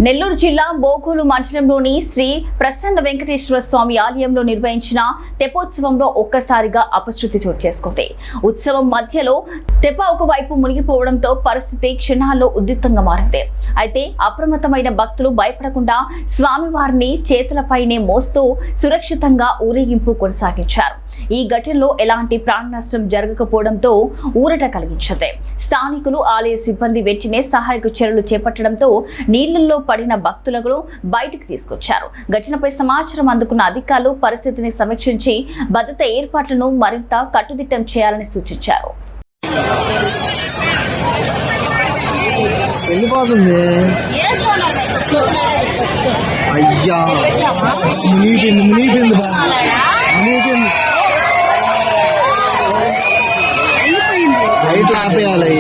నెల్లూరు జిల్లా బోగోలు మండలంలోని శ్రీ ప్రసన్న వెంకటేశ్వర స్వామి ఆలయంలో నిర్వహించిన తెప్పోత్సవంలో ఒక్కసారిగా అపశృతి చోటు చేసుకుంది. ఉత్సవం మధ్యలో తెప్ప ఒకవైపు మునిగిపోవడంతో పరిస్థితి క్షణాల్లో ఉద్రిక్తంగా మారింది. అయితే అప్రమత్తమైన భక్తులు భయపడకుండా స్వామివారిని చేతులపైనే మోస్తూ సురక్షితంగా ఊరేగింపు కొనసాగించారు. ఈ ఘటనలో ఎలాంటి ప్రాణ నష్టం జరగకపోవడంతో ఊరట కలిగించింది. స్థానికులు, ఆలయ సిబ్బంది వెంటనే సహాయక చర్యలు చేపట్టడంతో నీళ్లలో పడిన భక్తులను బయటకు తీసుకొచ్చారు. ఘటనపై సమాచారం అందుకున్న అధికారులు పరిస్థితిని సమీక్షించి భద్రత ఏర్పాట్లను మరింత కట్టుదిట్టం చేయాలని సూచించారు. ఆపేయాలి.